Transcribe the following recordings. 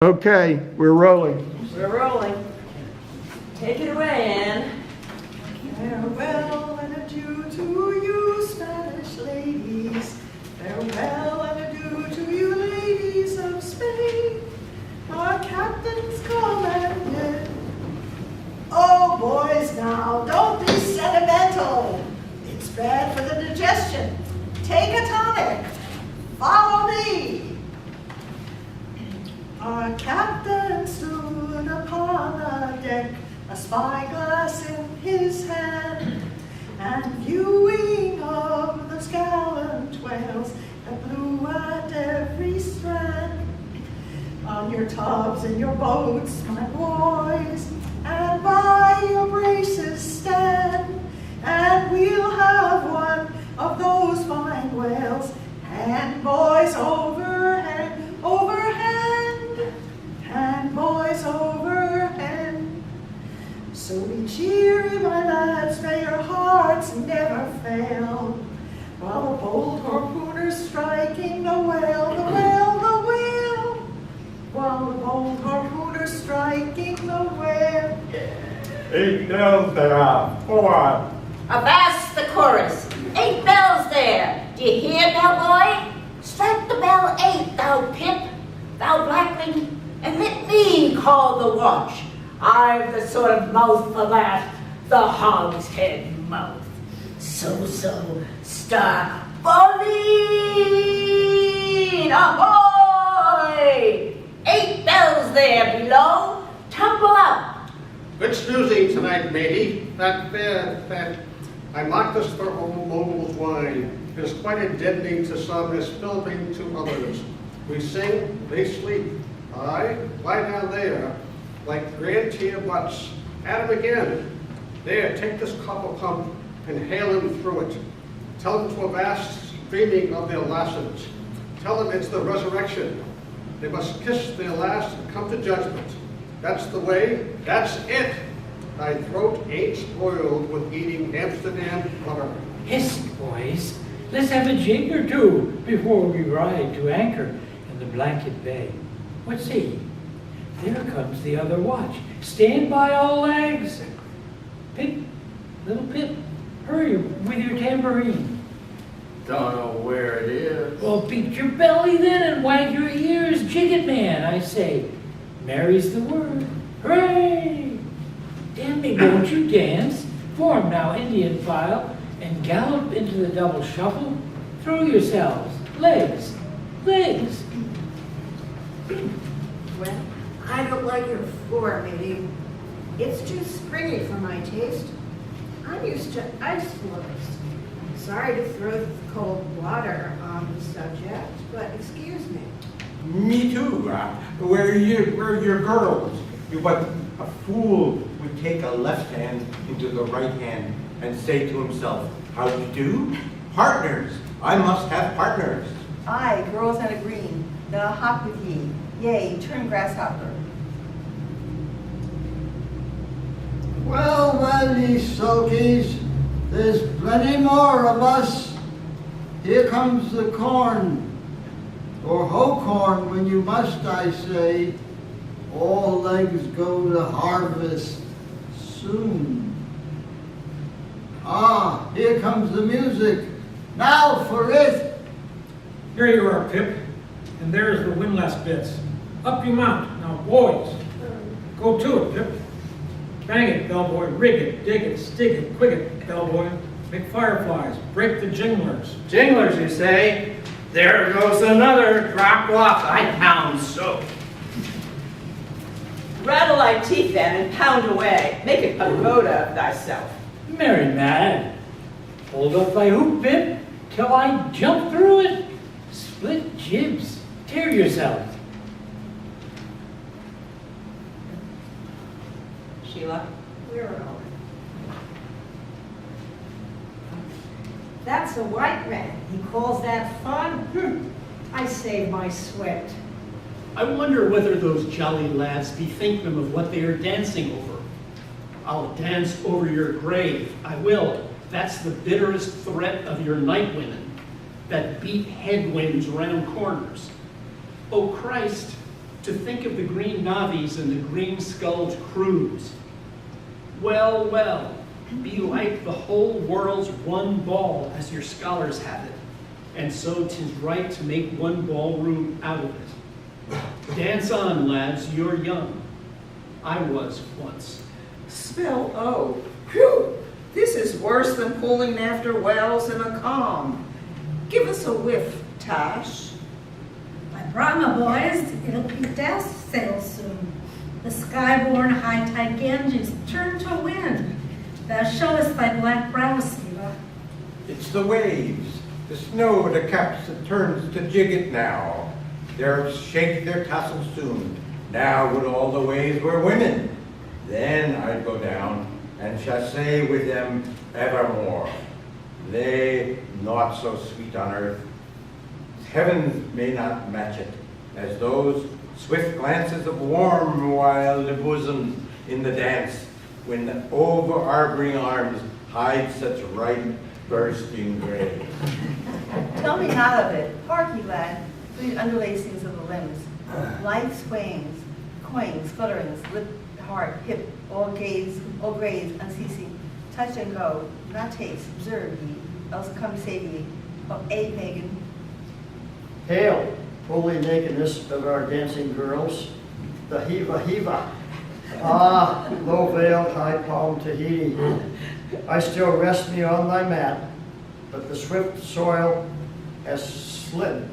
Okay, we're rolling. We're rolling. Take it away, Anne. Farewell and adieu to you, Spanish ladies. Farewell and adieu to you, ladies of Spain. Our captain's commanded. Oh, boys, now, don't be sentimental. It's bad for the digestion. Take a tonic. Follow me. Our captain stood upon the deck, a spyglass in his hand, and viewing of those gallant whales that blew at every strand. On your tubs and your boats, my boys, and by your braces stand, and we'll have one of those fine whales, and boys overhand, overhand, and boys overhand. So be cheery, my lads, may your hearts never fail, while the bold harpooner's striking the whale, the whale, the whale, while the bold harpooner's striking the whale. 8 bells there, 4. Avast the chorus. 8 bells there. Do you hear, bellboy? Strike the bell 8, thou pip, thou blackling, and let me call the watch. I've the sort of mouth for that, the hogshead mouth. So, star, Pauline, ahoy! 8 bells there below, tumble up. Good snoozing tonight, matey. That I mock this for old mogul's wine. It is quite a deadening to some as filtering to others. We sing, they sleep. I lie down there like grand tier butts. At him again. There, take this copper pump and hail him through it. Tell them to avast dreaming of their lessons. Tell them it's the resurrection. They must kiss their last and come to judgment. That's the way, that's it. Thy throat ain't spoiled with eating Amsterdam butter. Hist, boys. Let's have a jig or two before we ride to anchor in the Blanket Bay. What say ye? There comes the other watch. Stand by, all legs. Pip, little Pip, hurry with your tambourine. Don't know where it is. Well, beat your belly then and wag your ears. Jig it, man, I say. Mary's the word. Hooray! Damn me, won't you dance? Form now Indian file and gallop into the double shuffle. Throw yourselves. Legs. Legs. Well, I don't like your floor, matey. It's too springy for my taste. I'm used to ice floors. Sorry to throw cold water on the subject, but excuse me. Me too. Where are your girls? But a fool would take a left hand into the right hand and say to himself, how do you do? Partners. I must have partners. Aye, girls on a green, the hop with ye, yea, turn grasshopper. Well, ye sulkies, there's plenty more of us. Here comes the corn, or hoe corn when you must, I say. All legs go to harvest soon. Ah, here comes the music. Now for it. Here you are, Pip, and there's the windlass bits. Up you mount. Now, boys, go to it, Pip. Bang it, bellboy. Rig it, dig it, stick it, quick it, bellboy. Make fireflies. Break the jinglers. Jinglers, you say? There goes another. Drop off, I pound so. Rattle thy teeth then and pound away. Make a pagoda of thyself. Merry mad. Hold up thy hoop, Pip, till I jump through it. Split jibs. Tear yourself. Sheila? We're all. That's a white man. He calls that fun? I save my sweat. I wonder whether those jolly lads bethink them of what they are dancing over. I'll dance over your grave, I will. That's the bitterest threat of your night women, that beat headwinds round corners. Oh Christ, to think of the green navies and the green-skulled crews. Well, well, be like the whole world's one ball, as your scholars have it, and so 'tis right to make one ballroom out of it. Dance on, lads, you're young. I was once. Spell O. Whew! This is worse than pulling after whales in a calm. Give us a whiff, Tash. My Brahma boys, it'll be death sail soon. The skyborn high-tide Ganges turn to wind. Thou showest thy black brow, Siva. It's the waves, the snow that caps that turns to jigget now. They'll shake their tassels soon. Now would all the waves were women. Then I'd go down and chasse with them evermore. They not so sweet on earth. Heaven may not match it, as those swift glances of warm wild bosoms in the dance, when the over-arboring arms hide such ripe, bursting grace. Tell me not of it. Harkye, lad, to the underlacings of the limbs. Light swayings, coins, flutterings, lip, heart, hip, all gaze, all graze, unceasing. Touch and go, not taste, observe ye, else come save ye. Oh, a pagan. Hail, holy nakedness of our dancing girls, the Hiva Hiva. Ah, low veiled, high palm Tahiti. I still rest me on thy mat, but the swift soil has slid.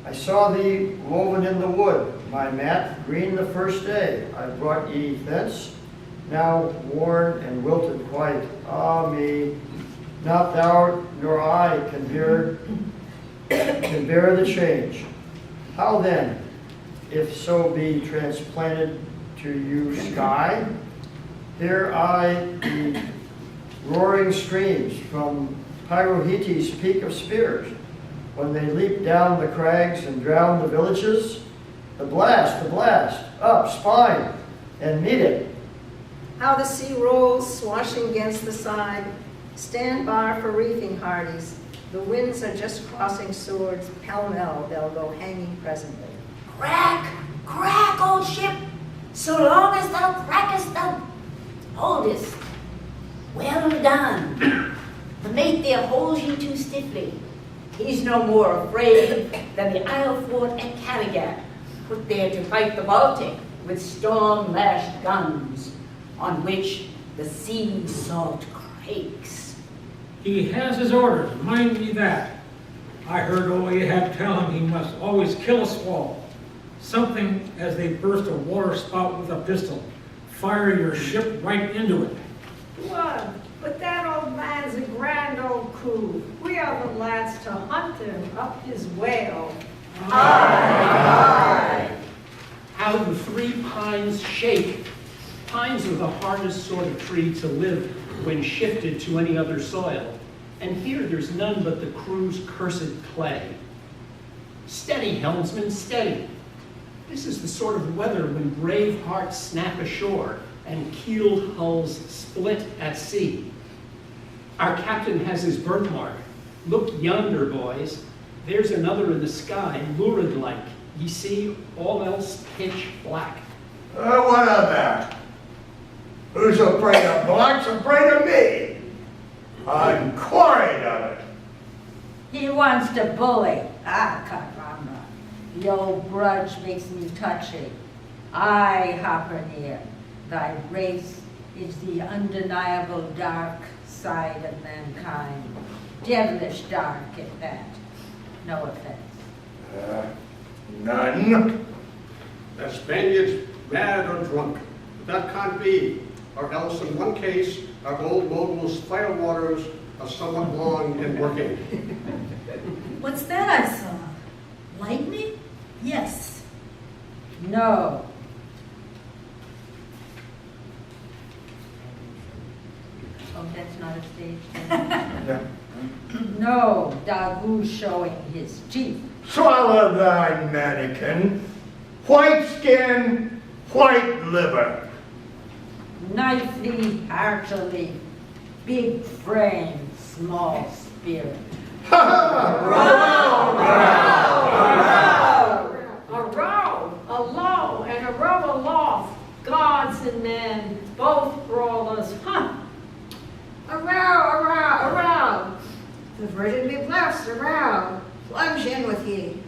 I saw thee woven in the wood, my mat, green the first day. I brought ye thence, now worn and wilted quite. Ah me, not thou nor I can bear the change. How then, if so be transplanted to you sky, hear I the roaring streams from Pyrohetes' peak of spears, when they leap down the crags and drown the villages. The blast, up, spine, and meet it. How the sea rolls, swashing against the side. Stand bar for reefing hardies. The winds are just crossing swords. Pell-mell they'll go hanging presently. Crack, crack, old ship, so long as thou crackest thou holdest. Well done. The mate there holds you too stiffly. He's no more afraid than the Isle Fort at Kattegat, put there to fight the Baltic with storm-lashed guns, on which the sea salt quakes. He has his orders, mind me that. I heard old Ahab tell him he must always kill a squall. Something as they burst a water spout with a pistol. Fire your ship right into it. What? But that old man's a grand old coup. We are the lads to hunt him up his whale. Aye. How the three pines shake. Pines are the hardest sort of tree to live when shifted to any other soil. And here there's none but the crew's cursed clay. Steady, helmsman, steady. This is the sort of weather when brave hearts snap ashore and keeled hulls split at sea. Our captain has his birthmark. Look yonder, boys. There's another in the sky, lurid-like. Ye see, all else pitch black. What of that? Who's afraid of black's afraid of me. I'm quarried of it. He wants to bully. Ah, caramba. The old grudge makes me touchy. Aye, Hoppernear, thy race is the undeniable dark side of mankind. Devilish dark at that. No offense. None. The Spaniard's mad or drunk. That can't be. Or else in one case, our old mogul's fire waters are somewhat long and working. What's that I saw? Lightning? Yes. No. Oh, that's not a stage. No, Dagu showing his teeth. Swallow thy mannequin. White skin, white liver. Knife thee heartily, big frame, small spirit. A row, a Row aloft, gods and men, both brawlers, huh? Arow, arow, arow. The Virgin be blessed, arow. Plunge in with ye.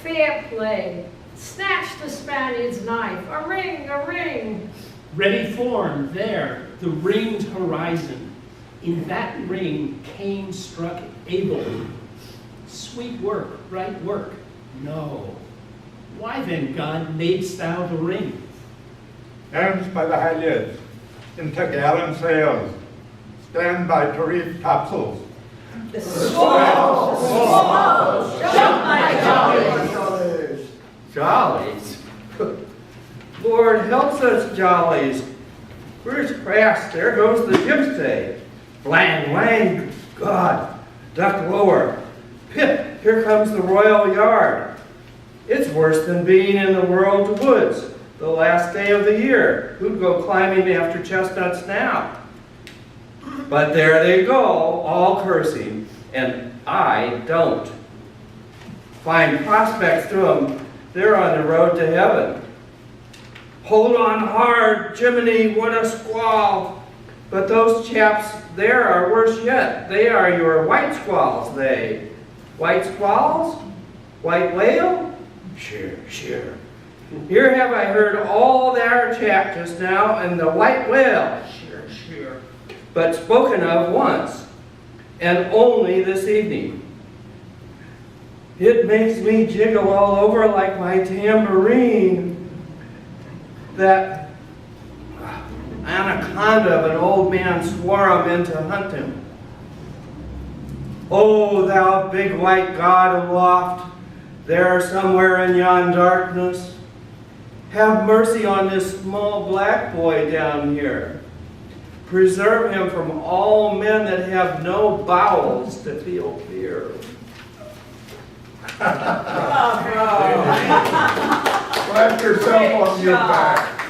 Fair play. Snatch the Spaniard's knife. A ring, a ring. Ready form, there, the ringed horizon. In that ring, Cain struck Abel. Sweet work, right work. No. Why then, God, madest thou the ring? Hands by the halyards, into gallant sails, stand by to reef topsails. The swallows, jump my jollies. Jollies? Lord helps us, jollies. Where's Crass? There goes the gypsy. Blang, wang, God, duck lower. Pip, here comes the royal yard. It's worse than being in the world woods, the last day of the year. Who'd go climbing after chestnuts now? But there they go, all cursing, and I don't. Fine prospects to them. They're on the road to heaven. Hold on hard, Jiminy, what a squall. But those chaps there are worse yet. They are your white squalls, they. White squalls? White whale? Sure, sure. Here have I heard all their chat just now, and the white whale, sure, sure. But spoken of once, and only this evening. It makes me jiggle all over like my tambourine. That anaconda of an old man swore him into hunt him. Oh, thou big white God aloft, there somewhere in yon darkness, have mercy on this small black boy down here. Preserve him from all men that have no bowels to feel fear. Clap yourself on your back.